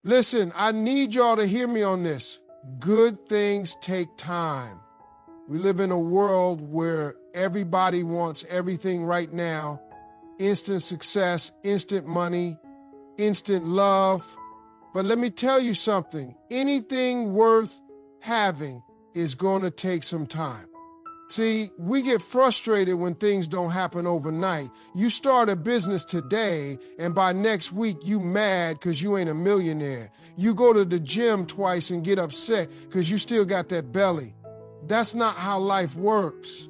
Listen, I need y'all to hear me on this. Good things take time. We live in a world where everybody wants everything right now. Instant success, instant money, instant love. But let me tell you something. Anything worth having is going to take some time. See, we get frustrated when things don't happen overnight. You start a business today, and by next week, you mad because you ain't a millionaire. You go to the gym twice and get upset because you still got that belly. That's not how life works.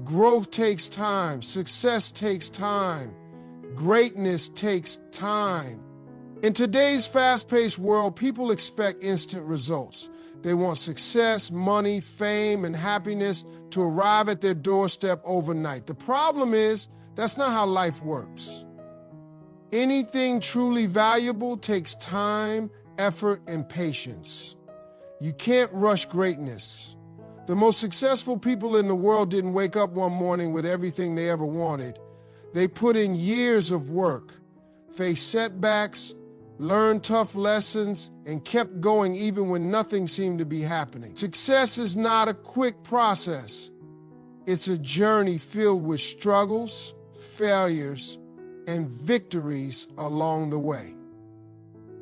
Growth takes time. Success takes time. Greatness takes time. In today's fast-paced world, people expect instant results. They want success, money, fame, and happiness to arrive at their doorstep overnight. The problem is, that's not how life works. Anything truly valuable takes time, effort, and patience. You can't rush greatness. The most successful people in the world didn't wake up one morning with everything they ever wanted. They put in years of work, faced setbacks, learned tough lessons, and kept going even when nothing seemed to be happening. Success is not a quick process. It's a journey filled with struggles, failures, and victories along the way.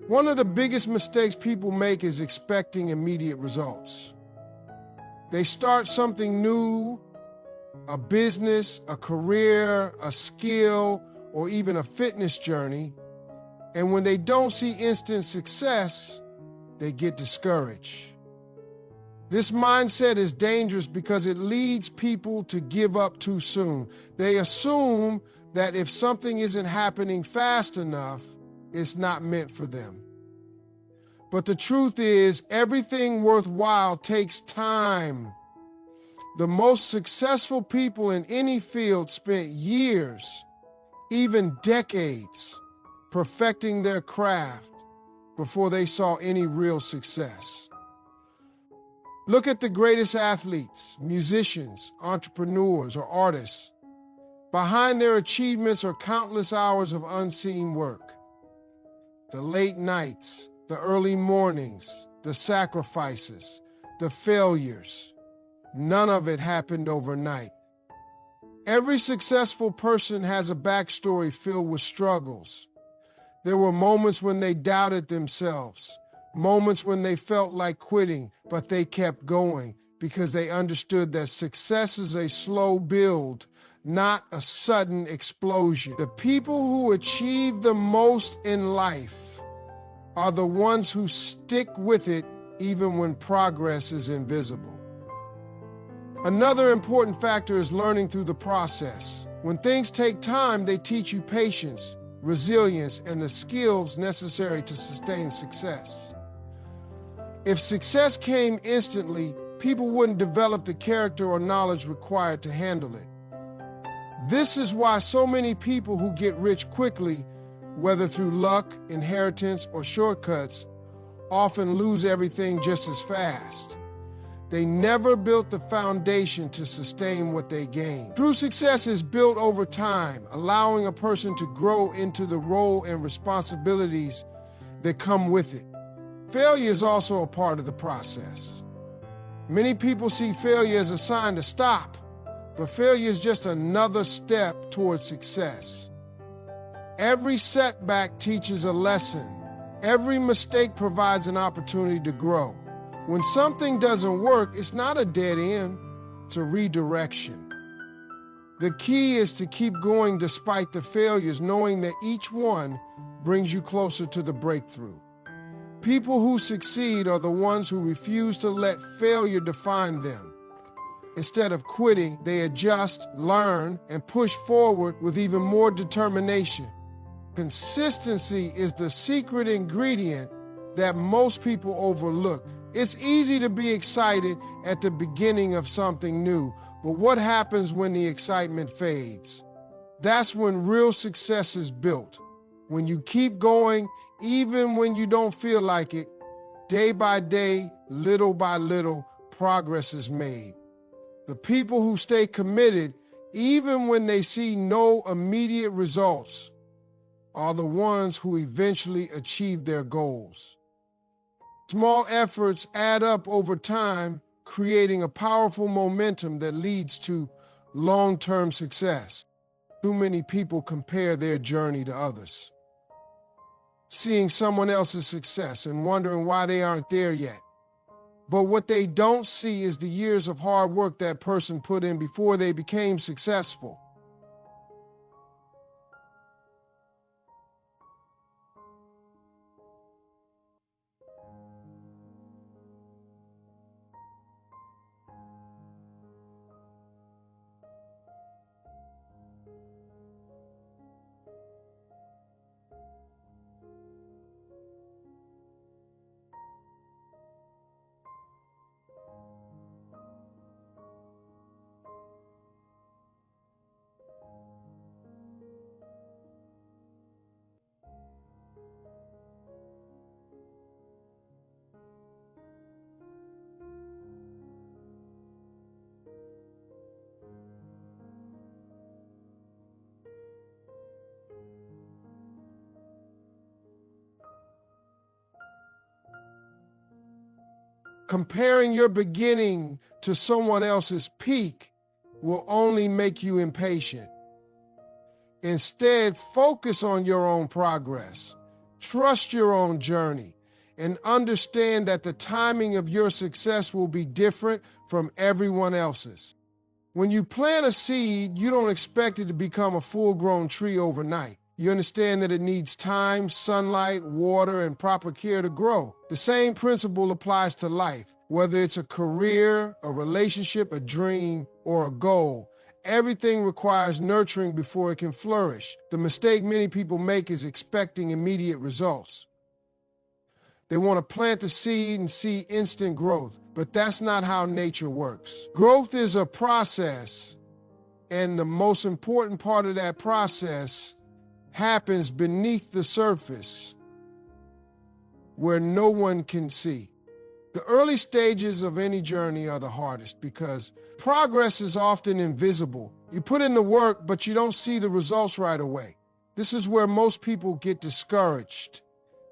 One of the biggest mistakes people make is expecting immediate results. They start something new, a business, a career, a skill, or even a fitness journey, and when they don't see instant success, they get discouraged. This mindset is dangerous because it leads people to give up too soon. They assume that if something isn't happening fast enough, it's not meant for them. But the truth is, everything worthwhile takes time. The most successful people in any field spent years, even decades, perfecting their craft before they saw any real success. Look at the greatest athletes, musicians, entrepreneurs, or artists. Behind their achievements are countless hours of unseen work. The late nights, the early mornings, the sacrifices, the failures. None of it happened overnight. Every successful person has a backstory filled with struggles. There were moments when they doubted themselves, moments when they felt like quitting, but they kept going because they understood that success is a slow build, not a sudden explosion. The people who achieve the most in life are the ones who stick with it even when progress is invisible. Another important factor is learning through the process. When things take time, they teach you patience, resilience, and the skills necessary to sustain success. If success came instantly, people wouldn't develop the character or knowledge required to handle it. This is why so many people who get rich quickly, whether through luck, inheritance, or shortcuts, often lose everything just as fast. They never built the foundation to sustain what they gained. True success is built over time, allowing a person to grow into the role and responsibilities that come with it. Failure is also a part of the process. Many people see failure as a sign to stop, but failure is just another step towards success. Every setback teaches a lesson. Every mistake provides an opportunity to grow. When something doesn't work, it's not a dead end, it's a redirection. The key is to keep going despite the failures, knowing that each one brings you closer to the breakthrough. People who succeed are the ones who refuse to let failure define them. Instead of quitting, they adjust, learn, and push forward with even more determination. Consistency is the secret ingredient that most people overlook. It's easy to be excited at the beginning of something new, but what happens when the excitement fades? That's when real success is built. When you keep going, even when you don't feel like it, day by day, little by little, progress is made. The people who stay committed, even when they see no immediate results, are the ones who eventually achieve their goals. Small efforts add up over time, creating a powerful momentum that leads to long-term success. Too many people compare their journey to others, seeing someone else's success and wondering why they aren't there yet. But what they don't see is the years of hard work that person put in before they became successful. Comparing your beginning to someone else's peak will only make you impatient. Instead, focus on your own progress, trust your own journey, and understand that the timing of your success will be different from everyone else's. When you plant a seed, you don't expect it to become a full-grown tree overnight. You understand that it needs time, sunlight, water, and proper care to grow. The same principle applies to life. Whether it's a career, a relationship, a dream, or a goal, everything requires nurturing before it can flourish. The mistake many people make is expecting immediate results. They want to plant the seed and see instant growth, but that's not how nature works. Growth is a process, and the most important part of that process happens beneath the surface, where no one can see. The early stages of any journey are the hardest because progress is often invisible. You put in the work, but you don't see the results right away. This is where most people get discouraged.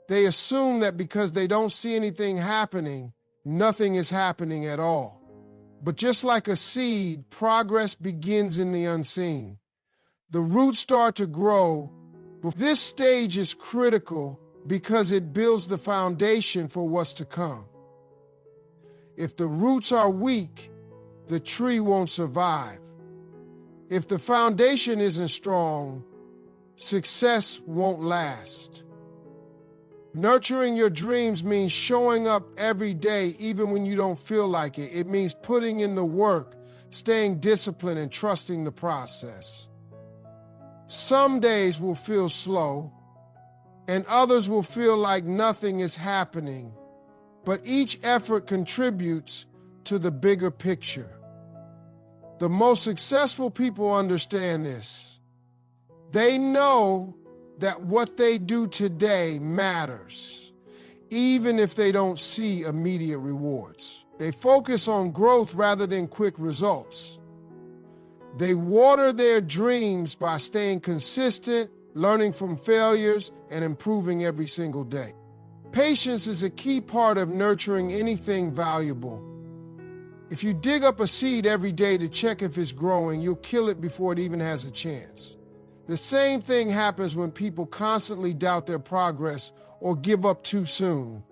They assume that because they don't see anything happening, nothing is happening at all. But just like a seed, progress begins in the unseen. The roots start to grow. But this stage is critical because it builds the foundation for what's to come. If the roots are weak, the tree won't survive. If the foundation isn't strong, success won't last. Nurturing your dreams means showing up every day even when you don't feel like it. It means putting in the work, staying disciplined, and trusting the process. Some days will feel slow, and others will feel like nothing is happening, but each effort contributes to the bigger picture. The most successful people understand this. They know that what they do today matters, even if they don't see immediate rewards. They focus on growth rather than quick results. They water their dreams by staying consistent, learning from failures, and improving every single day. Patience is a key part of nurturing anything valuable. If you dig up a seed every day to check if it's growing, you'll kill it before it even has a chance. The same thing happens when people constantly doubt their progress or give up too soon.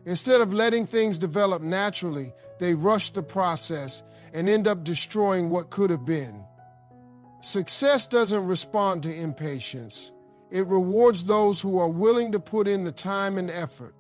Instead of letting things develop naturally, they rush the process and end up destroying what could have been. Success doesn't respond to impatience. It rewards those who are willing to put in the time and effort.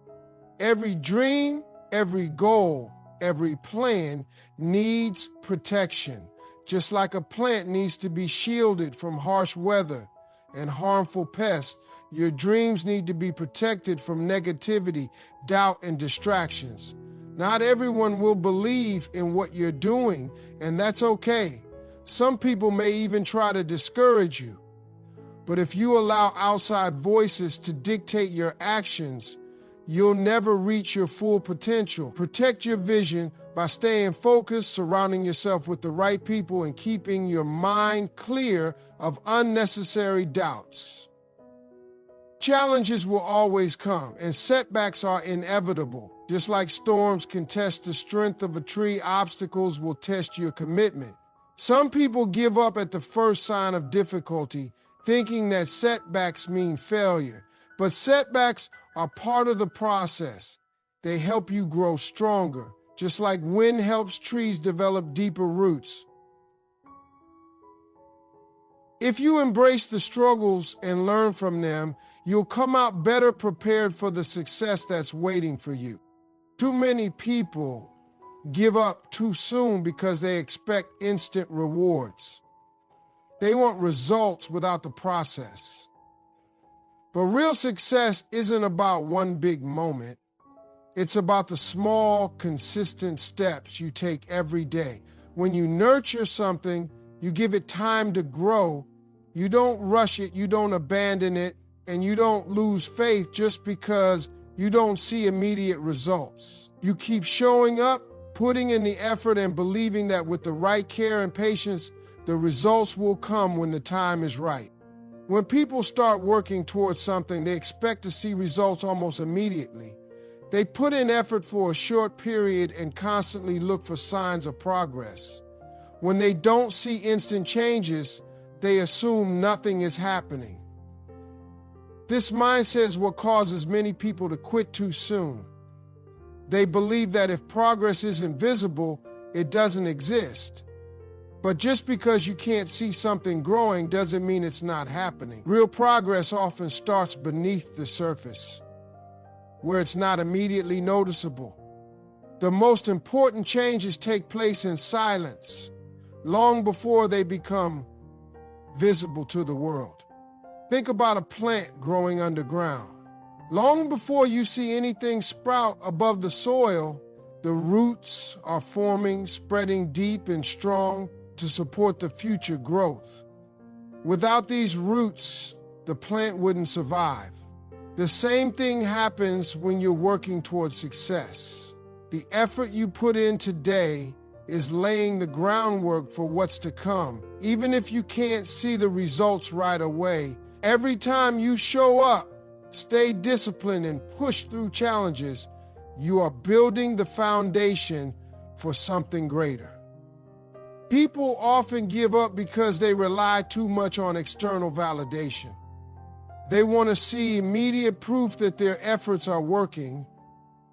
Every dream, every goal, every plan needs protection, just like a plant needs to be shielded from harsh weather and harmful pests. Your dreams need to be protected from negativity, doubt, and distractions. Not everyone will believe in what you're doing, and that's okay. Some people may even try to discourage you. But if you allow outside voices to dictate your actions, you'll never reach your full potential. Protect your vision by staying focused, surrounding yourself with the right people, and keeping your mind clear of unnecessary doubts. Challenges will always come, and setbacks are inevitable. Just like storms can test the strength of a tree, obstacles will test your commitment. Some people give up at the first sign of difficulty, thinking that setbacks mean failure. But setbacks are part of the process. They help you grow stronger, just like wind helps trees develop deeper roots. If you embrace the struggles and learn from them, you'll come out better prepared for the success that's waiting for you. Too many people give up too soon because they expect instant rewards. They want results without the process. But real success isn't about one big moment. It's about the small, consistent steps you take every day. When you nurture something, you give it time to grow. You don't rush it, you don't abandon it, and you don't lose faith just because you don't see immediate results. You keep showing up, putting in the effort, and believing that with the right care and patience, the results will come when the time is right. When people start working towards something, they expect to see results almost immediately. They put in effort for a short period and constantly look for signs of progress. When they don't see instant changes, they assume nothing is happening. This mindset is what causes many people to quit too soon. They believe that if progress isn't visible, it doesn't exist. But just because you can't see something growing doesn't mean it's not happening. Real progress often starts beneath the surface, where it's not immediately noticeable. The most important changes take place in silence, long before they become visible to the world. Think about a plant growing underground. Long before you see anything sprout above the soil, the roots are forming, spreading deep and strong to support the future growth. Without these roots, the plant wouldn't survive. The same thing happens when you're working towards success. The effort you put in today is laying the groundwork for what's to come. Even if you can't see the results right away, every time you show up, stay disciplined, and push through challenges, you are building the foundation for something greater. People often give up because they rely too much on external validation. They want to see immediate proof that their efforts are working.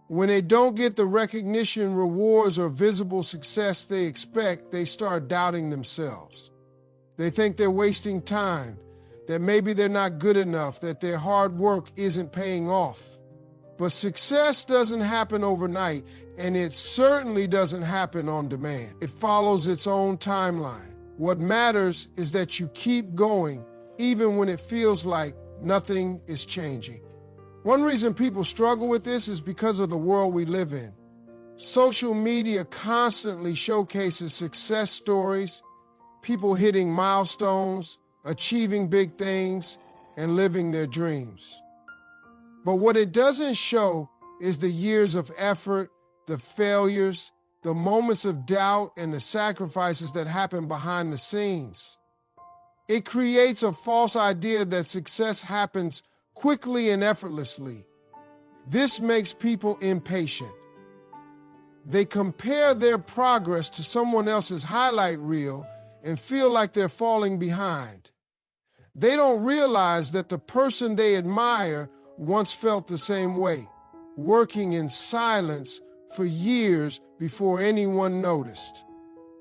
When they don't get the recognition, rewards, or visible success they expect, they start doubting themselves. They think they're wasting time, that maybe they're not good enough, that their hard work isn't paying off. But success doesn't happen overnight, and it certainly doesn't happen on demand. It follows its own timeline. What matters is that you keep going, even when it feels like nothing is changing. One reason people struggle with this is because of the world we live in. Social media constantly showcases success stories, people hitting milestones, achieving big things, and living their dreams. But what it doesn't show is the years of effort, the failures, the moments of doubt, and the sacrifices that happen behind the scenes. It creates a false idea that success happens quickly and effortlessly. This makes people impatient. They compare their progress to someone else's highlight reel and feel like they're falling behind. They don't realize that the person they admire once felt the same way, working in silence for years before anyone noticed.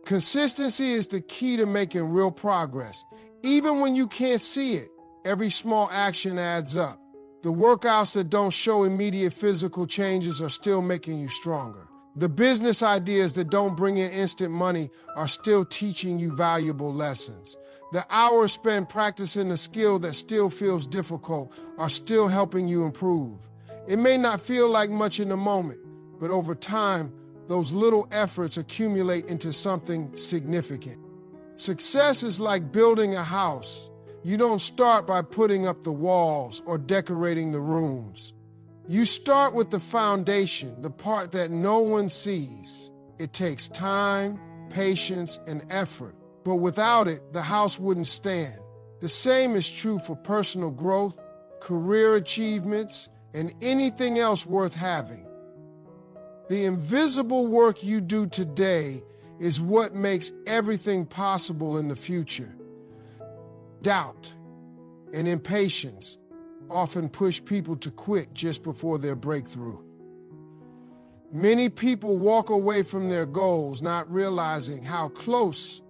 Consistency is the key to making real progress. Even when you can't see it, every small action adds up. The workouts that don't show immediate physical changes are still making you stronger. The business ideas that don't bring in instant money are still teaching you valuable lessons. The hours spent practicing a skill that still feels difficult are still helping you improve. It may not feel like much in the moment, but over time, those little efforts accumulate into something significant. Success is like building a house. You don't start by putting up the walls or decorating the rooms. You start with the foundation, the part that no one sees. It takes time, patience, and effort. But without it, the house wouldn't stand. The same is true for personal growth, career achievements, and anything else worth having. The invisible work you do today is what makes everything possible in the future. Doubt and impatience often push people to quit just before their breakthrough. Many people walk away from their goals not realizing how close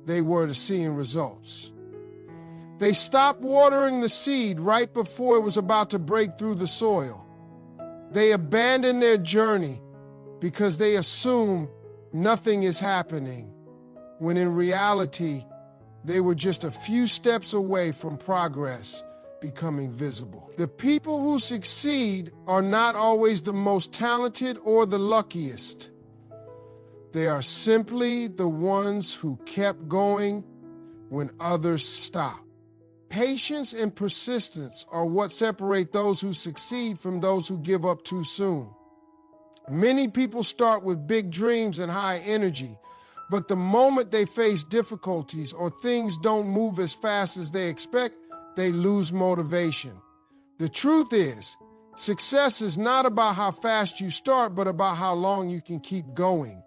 they were to seeing results. They stopped watering the seed right before it was about to break through the soil. They abandon their journey because they assume nothing is happening, when in reality, they were just a few steps away from progress becoming visible. The people who succeed are not always the most talented or the luckiest. They are simply the ones who kept going when others stopped. Patience and persistence are what separate those who succeed from those who give up too soon. Many people start with big dreams and high energy, but the moment they face difficulties or things don't move as fast as they expect, they lose motivation. The truth is, success is not about how fast you start, but about how long you can keep going.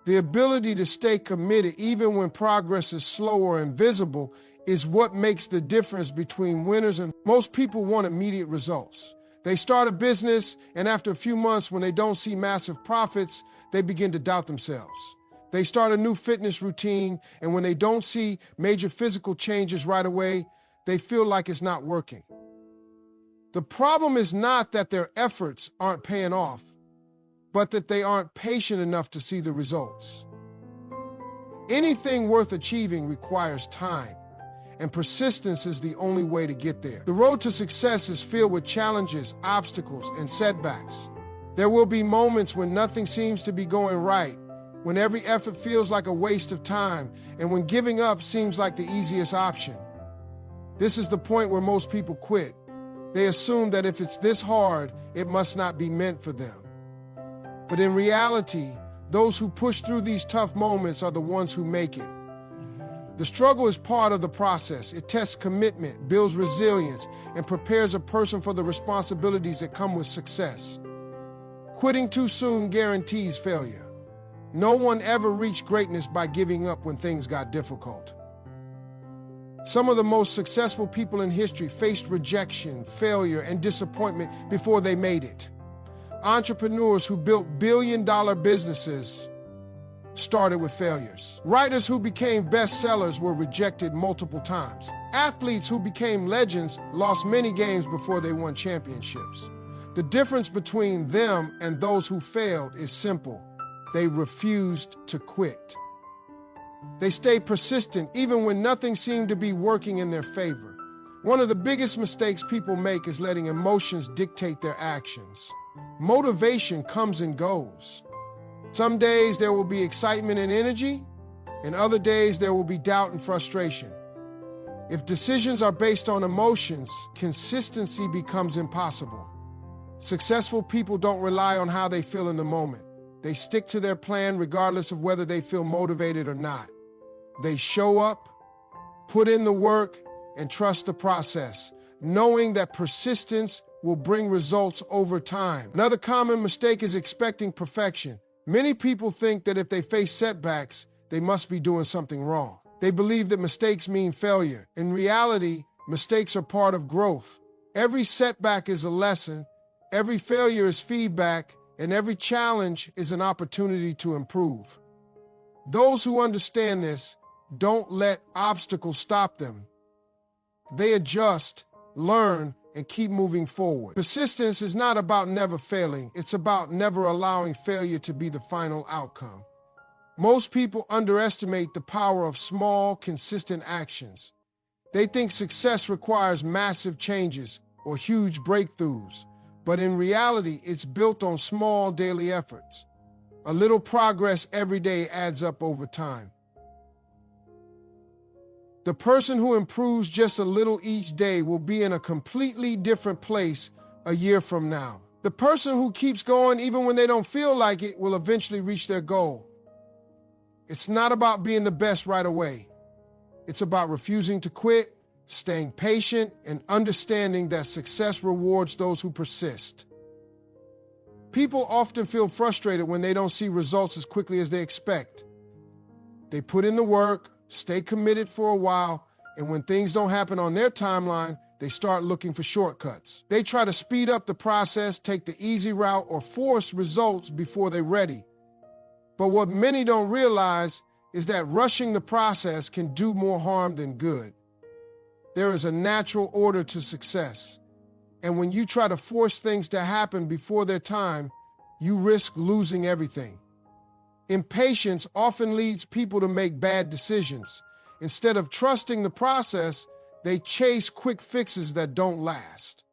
The ability to stay committed even when progress is slow or invisible is what makes the difference between winners and most people want immediate results. They start a business, and after a few months, when they don't see massive profits, they begin to doubt themselves. They start a new fitness routine, and when they don't see major physical changes right away, they feel like it's not working. The problem is not that their efforts aren't paying off, but that they aren't patient enough to see the results. Anything worth achieving requires time, and persistence is the only way to get there. The road to success is filled with challenges, obstacles, and setbacks. There will be moments when nothing seems to be going right, when every effort feels like a waste of time, and when giving up seems like the easiest option. This is the point where most people quit. They assume that if it's this hard, it must not be meant for them. But in reality, those who push through these tough moments are the ones who make it. The struggle is part of the process. It tests commitment, builds resilience, and prepares a person for the responsibilities that come with success. Quitting too soon guarantees failure. No one ever reached greatness by giving up when things got difficult. Some of the most successful people in history faced rejection, failure, and disappointment before they made it. Entrepreneurs who built billion-dollar businesses started with failures. Writers who became bestsellers were rejected multiple times. Athletes who became legends lost many games before they won championships. The difference between them and those who failed is simple. They refused to quit. They stayed persistent even when nothing seemed to be working in their favor. One of the biggest mistakes people make is letting emotions dictate their actions. Motivation comes and goes. Some days there will be excitement and energy, and other days there will be doubt and frustration. If decisions are based on emotions, consistency becomes impossible. Successful people don't rely on how they feel in the moment. They stick to their plan regardless of whether they feel motivated or not. They show up, put in the work, and trust the process, knowing that persistence will bring results over time. Another common mistake is expecting perfection. Many people think that if they face setbacks, they must be doing something wrong. They believe that mistakes mean failure. In reality, mistakes are part of growth. Every setback is a lesson, every failure is feedback, and every challenge is an opportunity to improve. Those who understand this don't let obstacles stop them. They adjust, learn, and keep moving forward. Persistence is not about never failing. It's about never allowing failure to be the final outcome. Most people underestimate the power of small, consistent actions. They think success requires massive changes or huge breakthroughs, but in reality, it's built on small daily efforts. A little progress every day adds up over time. The person who improves just a little each day will be in a completely different place a year from now. The person who keeps going even when they don't feel like it will eventually reach their goal. It's not about being the best right away. It's about refusing to quit, staying patient, and understanding that success rewards those who persist. People often feel frustrated when they don't see results as quickly as they expect. They put in the work, stay committed for a while, and when things don't happen on their timeline, they start looking for shortcuts. They try to speed up the process, take the easy route, or force results before they're ready. But what many don't realize is that rushing the process can do more harm than good. There is a natural order to success. And when you try to force things to happen before their time, you risk losing everything. Impatience often leads people to make bad decisions. Instead of trusting the process, they chase quick fixes that don't last.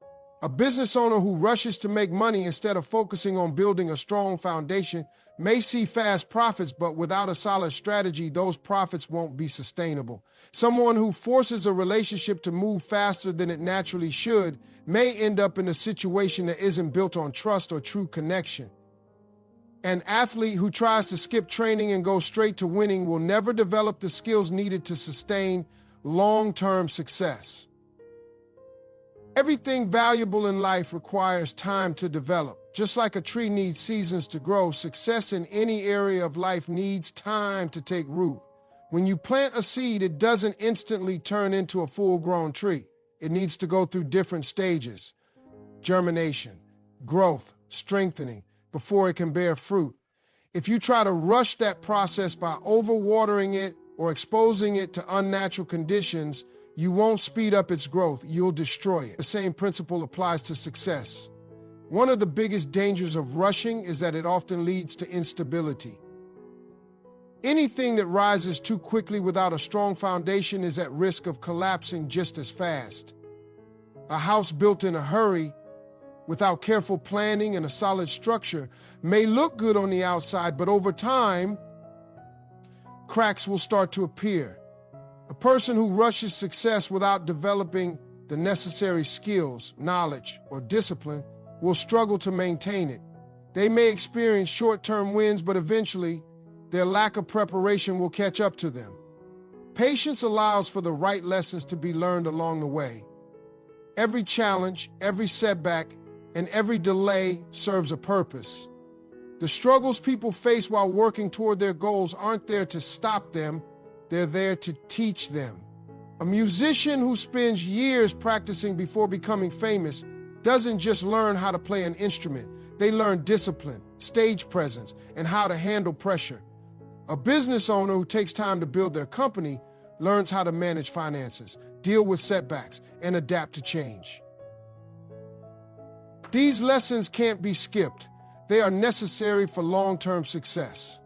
A business owner who rushes to make money instead of focusing on building a strong foundation may see fast profits, but without a solid strategy, those profits won't be sustainable. Someone who forces a relationship to move faster than it naturally should may end up in a situation that isn't built on trust or true connection. An athlete who tries to skip training and go straight to winning will never develop the skills needed to sustain long-term success. Everything valuable in life requires time to develop. Just like a tree needs seasons to grow, success in any area of life needs time to take root. When you plant a seed, it doesn't instantly turn into a full-grown tree. It needs to go through different stages: germination, growth, strengthening, before it can bear fruit. If you try to rush that process by overwatering it or exposing it to unnatural conditions, you won't speed up its growth, you'll destroy it. The same principle applies to success. One of the biggest dangers of rushing is that it often leads to instability. Anything that rises too quickly without a strong foundation is at risk of collapsing just as fast. A house built in a hurry, without careful planning and a solid structure, may look good on the outside, but over time, cracks will start to appear. A person who rushes success without developing the necessary skills, knowledge, or discipline will struggle to maintain it. They may experience short-term wins, but eventually, their lack of preparation will catch up to them. Patience allows for the right lessons to be learned along the way. Every challenge, every setback, and every delay serves a purpose. The struggles people face while working toward their goals aren't there to stop them, they're there to teach them. A musician who spends years practicing before becoming famous doesn't just learn how to play an instrument, they learn discipline, stage presence, and how to handle pressure. A business owner who takes time to build their company learns how to manage finances, deal with setbacks, and adapt to change. These lessons can't be skipped. They are necessary for long-term success.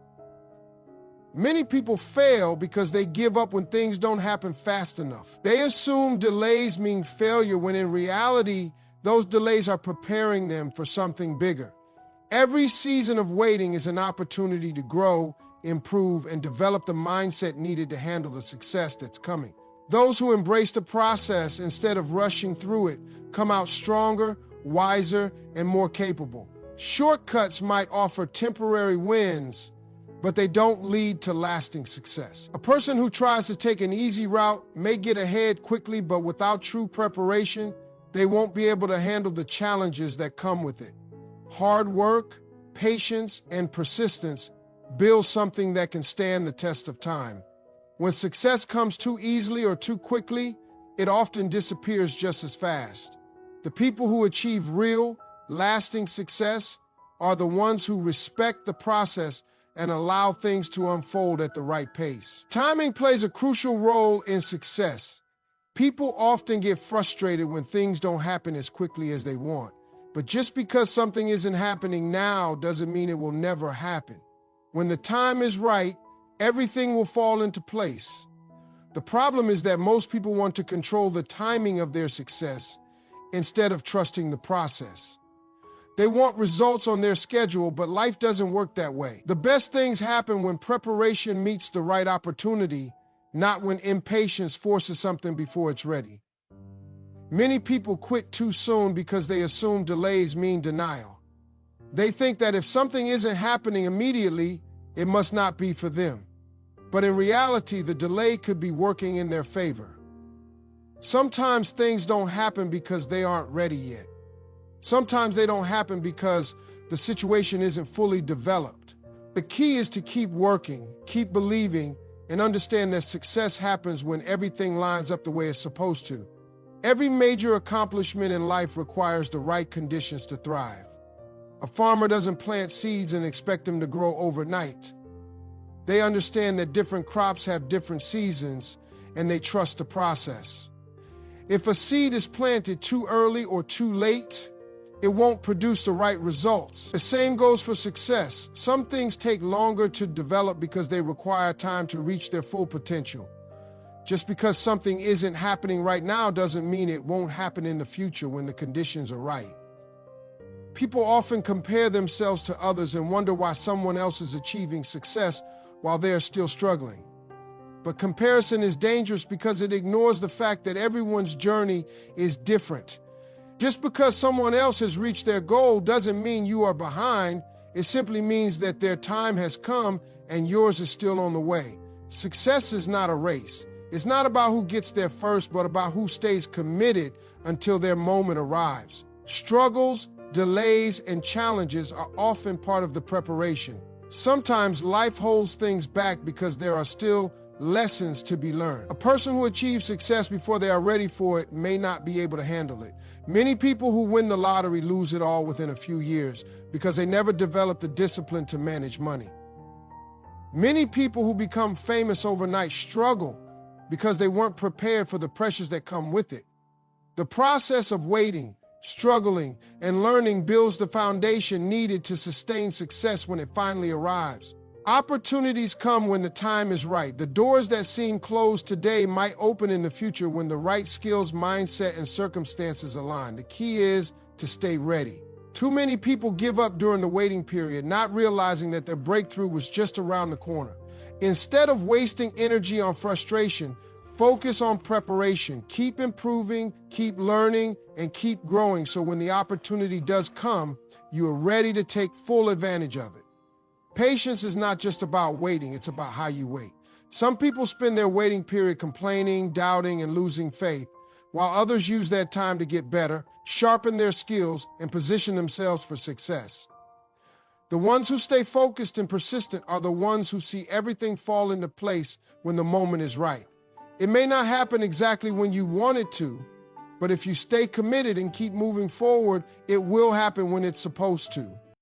Many people fail because they give up when things don't happen fast enough. They assume delays mean failure when in reality, those delays are preparing them for something bigger. Every season of waiting is an opportunity to grow, improve, and develop the mindset needed to handle the success that's coming. Those who embrace the process instead of rushing through it come out stronger, wiser, and more capable. Shortcuts might offer temporary wins, but they don't lead to lasting success. A person who tries to take an easy route may get ahead quickly, but without true preparation, they won't be able to handle the challenges that come with it. Hard work, patience, and persistence build something that can stand the test of time. When success comes too easily or too quickly, it often disappears just as fast. The people who achieve real, lasting success are the ones who respect the process and allow things to unfold at the right pace. Timing plays a crucial role in success. People often get frustrated when things don't happen as quickly as they want. But just because something isn't happening now doesn't mean it will never happen. When the time is right, everything will fall into place. The problem is that most people want to control the timing of their success instead of trusting the process. They want results on their schedule, but life doesn't work that way. The best things happen when preparation meets the right opportunity, not when impatience forces something before it's ready. Many people quit too soon because they assume delays mean denial. They think that if something isn't happening immediately, it must not be for them. But in reality, the delay could be working in their favor. Sometimes things don't happen because they aren't ready yet. Sometimes they don't happen because the situation isn't fully developed. The key is to keep working, keep believing, and understand that success happens when everything lines up the way it's supposed to. Every major accomplishment in life requires the right conditions to thrive. A farmer doesn't plant seeds and expect them to grow overnight. They understand that different crops have different seasons, and they trust the process. If a seed is planted too early or too late, it won't produce the right results. The same goes for success. Some things take longer to develop because they require time to reach their full potential. Just because something isn't happening right now doesn't mean it won't happen in the future when the conditions are right. People often compare themselves to others and wonder why someone else is achieving success while they are still struggling. But comparison is dangerous because it ignores the fact that everyone's journey is different. Just because someone else has reached their goal doesn't mean you are behind. It simply means that their time has come and yours is still on the way. Success is not a race. It's not about who gets there first, but about who stays committed until their moment arrives. Struggles, delays, and challenges are often part of the preparation. Sometimes life holds things back because there are still lessons to be learned. A person who achieves success before they are ready for it may not be able to handle it. Many people who win the lottery lose it all within a few years because they never develop the discipline to manage money. Many people who become famous overnight struggle because they weren't prepared for the pressures that come with it. The process of waiting, struggling, and learning builds the foundation needed to sustain success when it finally arrives. Opportunities come when the time is right. The doors that seem closed today might open in the future when the right skills, mindset, and circumstances align. The key is to stay ready. Too many people give up during the waiting period, not realizing that their breakthrough was just around the corner. Instead of wasting energy on frustration, focus on preparation. Keep improving, keep learning, and keep growing so when the opportunity does come, you are ready to take full advantage of it. Patience is not just about waiting, it's about how you wait. Some people spend their waiting period complaining, doubting, and losing faith, while others use that time to get better, sharpen their skills, and position themselves for success. The ones who stay focused and persistent are the ones who see everything fall into place when the moment is right. It may not happen exactly when you want it to, but if you stay committed and keep moving forward, it will happen when it's supposed to.